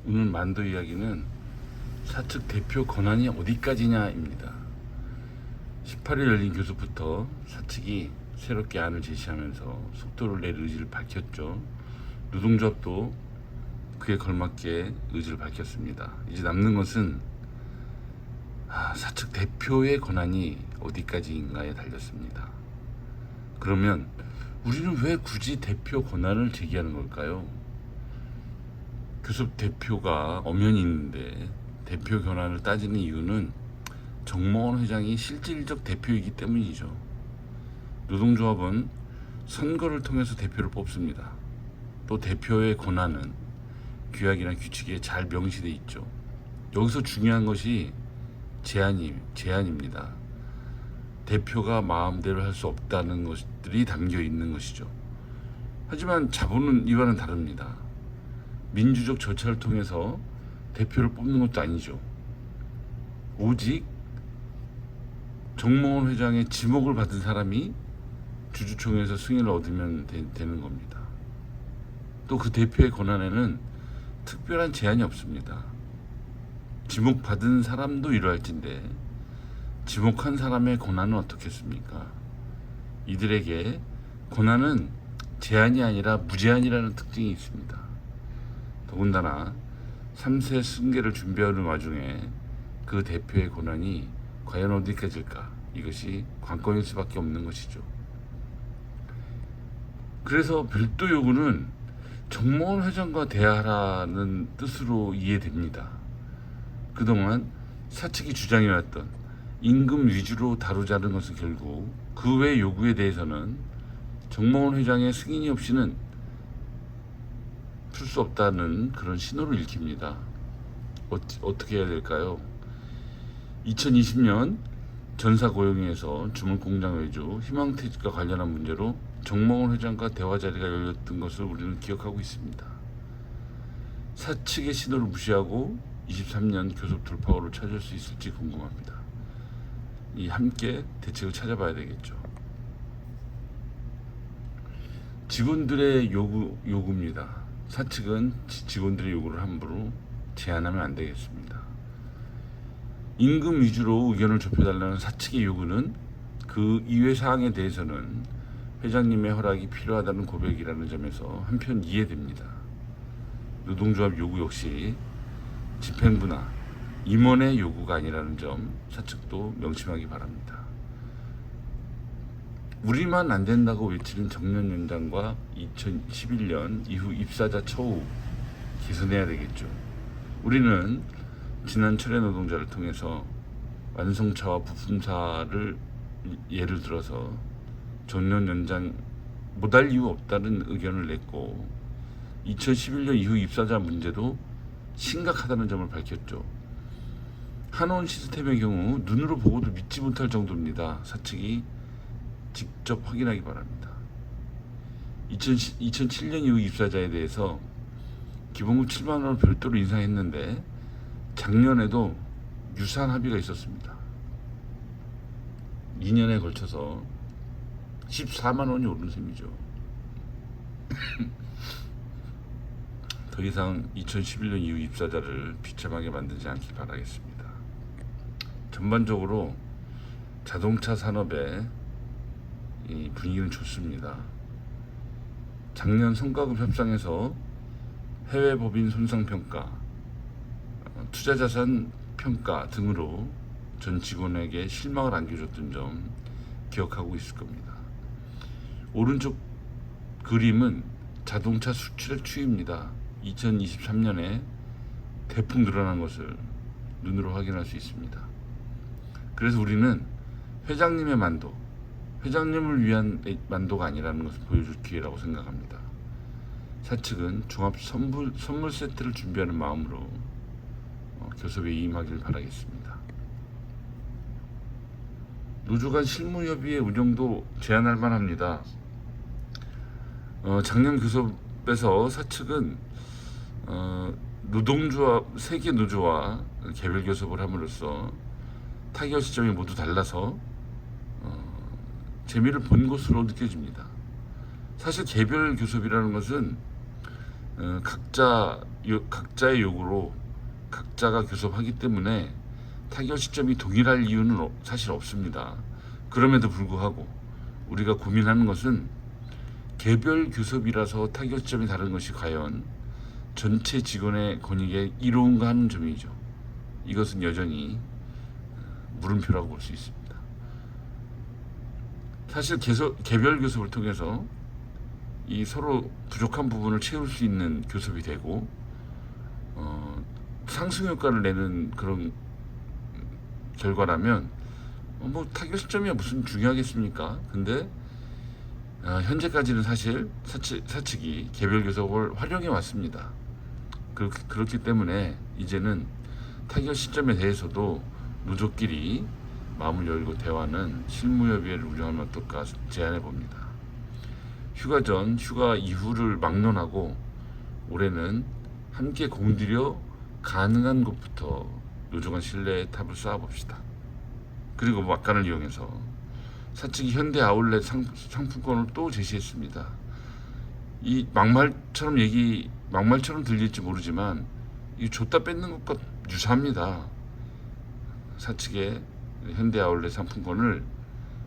오늘 만도 이야기는 사측 대표 권한이 어디까지냐입니다. 18일 열린 교섭부터 사측이 새롭게 안을 제시하면서 속도를 낼 의지를 밝혔죠. 노동조합도 그에 걸맞게 의지를 밝혔습니다. 이제 남는 것은 사측 대표의 권한이 어디까지인가에 달렸습니다. 그러면 우리는 왜 굳이 대표 권한을 제기하는 걸까요? 교섭 대표가 엄연히 있는데 대표 권한을 따지는 이유는 정몽원 회장이 실질적 대표이기 때문이죠. 노동조합은 선거를 통해서 대표를 뽑습니다. 또 대표의 권한은 규약이나 규칙에 잘 명시되어 있죠. 여기서 중요한 것이 제한입니다. 대표가 마음대로 할 수 없다는 것들이 담겨 있는 것이죠. 하지만 자본은 이와는 다릅니다. 민주적 절차를 통해서 대표를 뽑는 것도 아니죠. 오직 정몽원 회장의 지목을 받은 사람이 주주총회에서 승인을 얻으면 되는 겁니다. 또 그 대표의 권한에는 특별한 제한이 없습니다. 지목받은 사람도 이러할진데 지목한 사람의 권한은 어떻겠습니까? 이들에게 권한은 제한이 아니라 무제한이라는 특징이 있습니다. 더군다나 3세 승계를 준비하는 와중에 그 대표의 권한이 과연 어디까지일까? 이것이 관건일 수밖에 없는 것이죠. 그래서 별도 요구는 정몽원 회장과 대화하라는 뜻으로 이해됩니다. 그동안 사측이 주장해왔던 임금 위주로 다루자는 것은 결국 그 외 요구에 대해서는 정몽원 회장의 승인이 없이는 풀 수 없다는 그런 신호를 읽힙니다. 어떻게 해야 될까요? 2020년 전사고용에서 주물공장 외주 희망퇴직과 관련한 문제로 정몽원 회장과 대화 자리가 열렸던 것을 우리는 기억하고 있습니다. 사측의 신호를 무시하고 23년 교섭 돌파구를 찾을 수 있을지 궁금합니다. 함께 대책을 찾아봐야 되겠죠. 직원들의 요구입니다. 사측은 직원들의 요구를 함부로 제한하면 안 되겠습니다. 임금 위주로 의견을 좁혀달라는 사측의 요구는 그 이외 사항에 대해서는 회장님의 허락이 필요하다는 고백이라는 점에서 한편 이해됩니다. 노동조합 요구 역시 집행부나 임원의 요구가 아니라는 점 사측도 명심하기 바랍니다. 우리만 안 된다고 외치는 정년 연장과 2011년 이후 입사자 처우 개선해야 되겠죠. 우리는 지난 철회 노동자를 통해서 완성차와 부품사를 예를 들어서 정년 연장 못할 이유 없다는 의견을 냈고 2011년 이후 입사자 문제도 심각하다는 점을 밝혔죠. 한원 시스템의 경우 눈으로 보고도 믿지 못할 정도입니다. 사측이 직접 확인하기 바랍니다. 2007년 이후 입사자에 대해서 기본급 7만 원을 별도로 인상했는데 작년에도 유사한 합의가 있었습니다. 2년에 걸쳐서 14만 원이 오른 셈이죠. 더 이상 2011년 이후 입사자를 비참하게 만들지 않길 바라겠습니다. 전반적으로 자동차 산업의 이 분위기는 좋습니다. 작년 성과급 협상에서 해외 법인 손상평가, 투자자산 평가 등으로 전 직원에게 실망을 안겨줬던 점 기억하고 있을 겁니다. 오른쪽 그림은 자동차 수출의 추이입니다. 2023년에 대폭 늘어난 것을 눈으로 확인할 수 있습니다. 그래서 우리는 회장님의 만도, 회장님을 위한 만도가 아니라는 것을 보여줄 기회라고 생각합니다. 사측은 종합 선물 세트를 준비하는 마음으로 교섭에 임하길 바라겠습니다. 노조 간 실무협의회 운영도 제한할 만합니다. 작년 교섭에서 사측은 노동조합 세계 노조와 개별 교섭을 함으로써 타결 시점이 모두 달라서 재미를 본 것으로 느껴집니다. 사실 개별 교섭이라는 것은 각자 각자의 요구로 각자가 교섭하기 때문에 타결 시점이 동일할 이유는 사실 없습니다. 그럼에도 불구하고 우리가 고민하는 것은 개별 교섭이라서 타결 시점이 다른 것이 과연 전체 직원의 권익에 이로운가 하는 점이죠. 이것은 여전히 물음표라고 볼 수 있습니다. 사실 개별 교섭을 통해서 이 서로 부족한 부분을 채울 수 있는 교섭이 되고 상승 효과를 내는 그런 결과라면 뭐 타결 시점이야 무슨 중요하겠습니까? 근데 현재까지는 사실 사측이 개별 교섭을 활용해 왔습니다. 그렇기 때문에 이제는 타결 시점에 대해서도 노조끼리 마음을 열고 대화는 실무협의회를 운영하면 어떨까 제안해 봅니다. 휴가 전, 휴가 이후를 막론하고 올해는 함께 공들여 가능한 곳부터 노조 간 신뢰의 탑을 쌓아봅시다. 그리고 막간을 이용해서 사측이 현대 아울렛 상품권을 또 제시했습니다. 이 막말처럼 들릴지 모르지만 이 줬다 뺏는 것과 유사합니다. 사측의 현대 아울렛 상품권을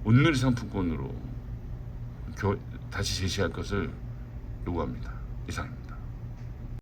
온누리 상품권으로 다시 제시할 것을 요구합니다. 이상입니다.